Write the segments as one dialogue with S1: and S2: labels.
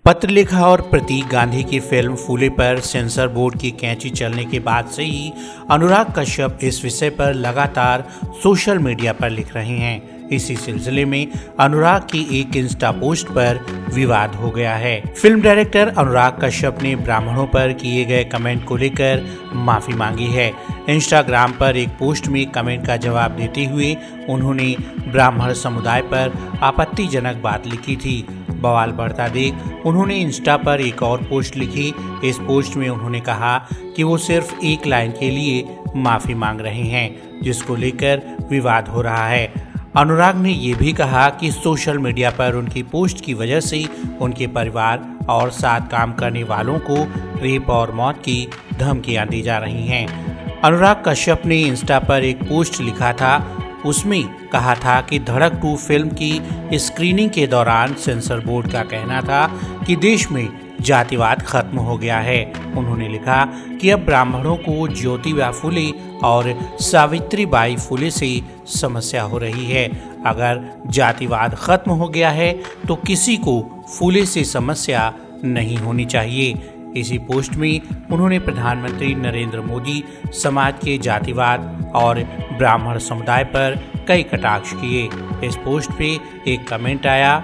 S1: पत्रलेखा और प्रतीक गांधी की फिल्म फूले पर सेंसर बोर्ड की कैंची चलने के बाद से ही अनुराग कश्यप इस विषय पर लगातार सोशल मीडिया पर लिख रहे हैं। इसी सिलसिले में अनुराग की एक इंस्टा पोस्ट पर विवाद हो गया है। फिल्म डायरेक्टर अनुराग कश्यप ने ब्राह्मणों पर किए गए कमेंट को लेकर माफी मांगी है। इंस्टाग्राम पर एक पोस्ट में कमेंट का जवाब देते हुए उन्होंने ब्राह्मण समुदाय पर आपत्तिजनक बात लिखी थी। बवाल बढ़ता देख उन्होंने इंस्टा पर एक और पोस्ट लिखी। इस पोस्ट में उन्होंने कहा कि वो सिर्फ एक लाइन के लिए माफी मांग रहे हैं, जिसको लेकर विवाद हो रहा है। अनुराग ने ये भी कहा कि सोशल मीडिया पर उनकी पोस्ट की वजह से उनके परिवार और साथ काम करने वालों को रेप और मौत की धमकियां दी जा रही हैं। अनुराग कश्यप ने इंस्टा पर एक पोस्ट लिखा था। उसमें कहा था कि धड़क 2 फिल्म की स्क्रीनिंग के दौरान सेंसर बोर्ड का कहना था कि देश में जातिवाद खत्म हो गया है। उन्होंने लिखा कि अब ब्राह्मणों को ज्योतिबा फुले और सावित्रीबाई फुले से समस्या हो रही है। अगर जातिवाद खत्म हो गया है तो किसी को फुले से समस्या नहीं होनी चाहिए। इसी पोस्ट में उन्होंने प्रधानमंत्री नरेंद्र मोदी, समाज के जातिवाद और ब्राह्मण समुदाय पर कई कटाक्ष किए। इस पोस्ट पे एक कमेंट आया।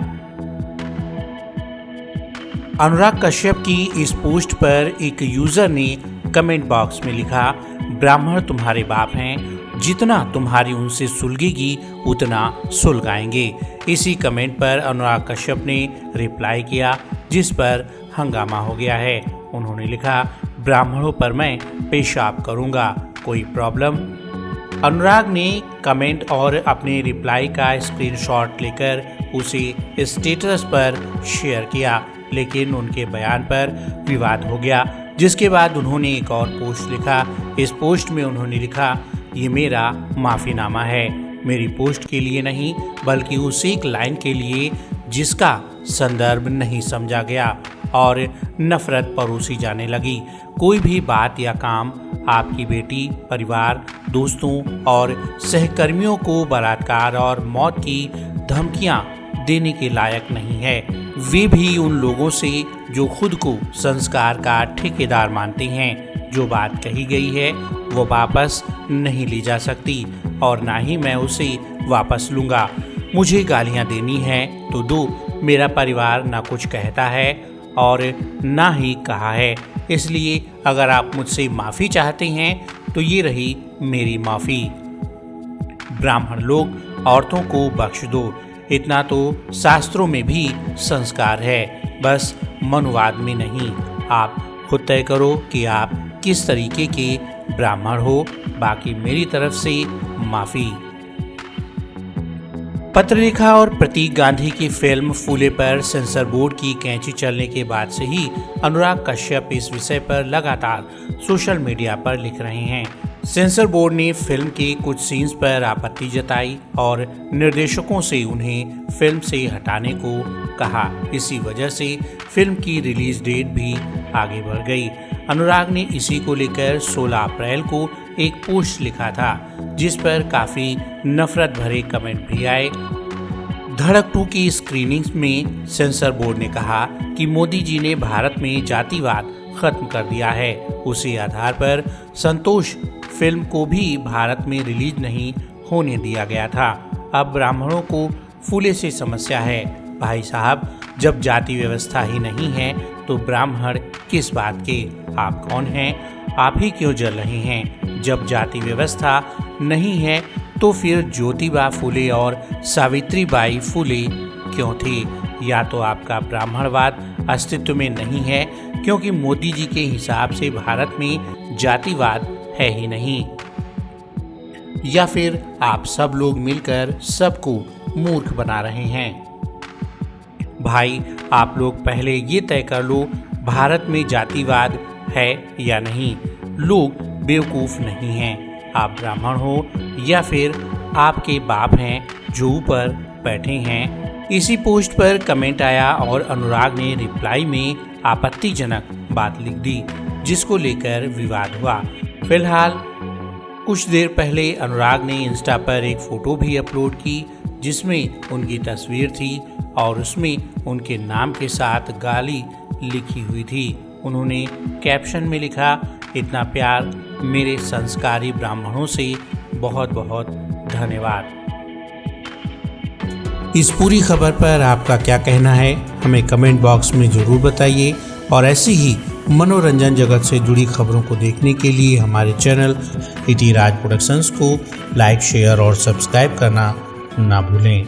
S1: अनुराग कश्यप की इस पोस्ट पर एक यूजर ने कमेंट बॉक्स में लिखा, ब्राह्मण तुम्हारे बाप हैं, जितना तुम्हारी उनसे सुलगेगी उतना सुलगाएंगे। इसी कमेंट पर अनुराग कश्यप ने रिप्लाई किया, जिस पर हंगामा हो गया है। उन्होंने लिखा, ब्राह्मणों पर मैं पेशाब करूंगा, कोई प्रॉब्लम? अनुराग ने कमेंट और अपने रिप्लाई का स्क्रीनशॉट लेकर उसे स्टेटस पर शेयर किया, लेकिन उनके बयान पर विवाद हो गया। जिसके बाद उन्होंने एक और पोस्ट लिखा। इस पोस्ट में उन्होंने लिखा, ये मेरा माफीनामा है, मेरी पोस्ट के लिए नहीं बल्कि उस एक लाइन के लिए जिसका संदर्भ नहीं समझा गया और नफरत परोसी जाने लगी। कोई भी बात या काम आपकी बेटी, परिवार, दोस्तों और सहकर्मियों को बलात्कार और मौत की धमकियां देने के लायक नहीं है। वे भी उन लोगों से जो खुद को संस्कार का ठेकेदार मानते हैं। जो बात कही गई है वो वापस नहीं ली जा सकती और ना ही मैं उसे वापस लूँगा। मुझे गालियाँ देनी है तो दो, मेरा परिवार ना कुछ कहता है और ना ही कहा है। इसलिए अगर आप मुझसे माफ़ी चाहते हैं तो ये रही मेरी माफ़ी। ब्राह्मण लोग औरतों को बख्श दो, इतना तो शास्त्रों में भी संस्कार है, बस मनुवाद में नहीं। आप खुद तय करो कि आप किस तरीके के ब्राह्मण हो। बाकी मेरी तरफ से माफ़ी। पत्रलेखा और प्रतीक गांधी की फिल्म फूले पर सेंसर बोर्ड की कैंची चलने के बाद से ही अनुराग कश्यप इस विषय पर लगातार सोशल मीडिया पर लिख रहे हैं। सेंसर बोर्ड ने फिल्म के कुछ सीन्स पर आपत्ति जताई और निर्देशकों से उन्हें फिल्म से हटाने को कहा। इसी वजह से फिल्म की रिलीज डेट भी आगे बढ़ गई। अनुराग ने इसी को लेकर 16 अप्रैल को एक पोस्ट लिखा था, जिस पर काफी नफरत भरे कमेंट भी आए। धड़क 2 की स्क्रीनिंग में सेंसर बोर्ड ने कहा कि मोदी जी ने भारत में जातिवाद खत्म कर दिया है। उसी आधार पर संतोष फिल्म को भी भारत में रिलीज नहीं होने दिया गया था। अब ब्राह्मणों को फूले से समस्या है। भाई साहब, जब जाति व्यवस्था ही नहीं है तो ब्राह्मण किस बात के? आप कौन हैं? आप ही क्यों जल रहे हैं? जब जाति व्यवस्था नहीं है तो फिर ज्योतिबा फुले और सावित्रीबाई फुले क्यों थे? या तो आपका ब्राह्मणवाद अस्तित्व में नहीं है क्योंकि मोदी जी के हिसाब से भारत में जातिवाद है ही नहीं, या फिर आप सब लोग मिलकर सबको मूर्ख बना रहे हैं। भाई, आप लोग पहले ये तय कर लो भारत में जातिवाद है या नहीं। लोग बेवकूफ़ नहीं हैं। आप ब्राह्मण हो या फिर आपके बाप हैं जो ऊपर बैठे हैं। इसी पोस्ट पर कमेंट आया और अनुराग ने रिप्लाई में आपत्तिजनक बात लिख दी, जिसको लेकर विवाद हुआ। फिलहाल कुछ देर पहले अनुराग ने इंस्टा पर एक फ़ोटो भी अपलोड की, जिसमें उनकी तस्वीर थी और उसमें उनके नाम के साथ गाली लिखी हुई थी। उन्होंने कैप्शन में लिखा, इतना प्यार मेरे संस्कारी ब्राह्मणों से, बहुत बहुत धन्यवाद। इस पूरी खबर पर आपका क्या कहना है, हमें कमेंट बॉक्स में ज़रूर बताइए और ऐसी ही मनोरंजन जगत से जुड़ी खबरों को देखने के लिए हमारे चैनल इटी राज प्रोडक्शंस को लाइक, शेयर और सब्सक्राइब करना ना भूलें।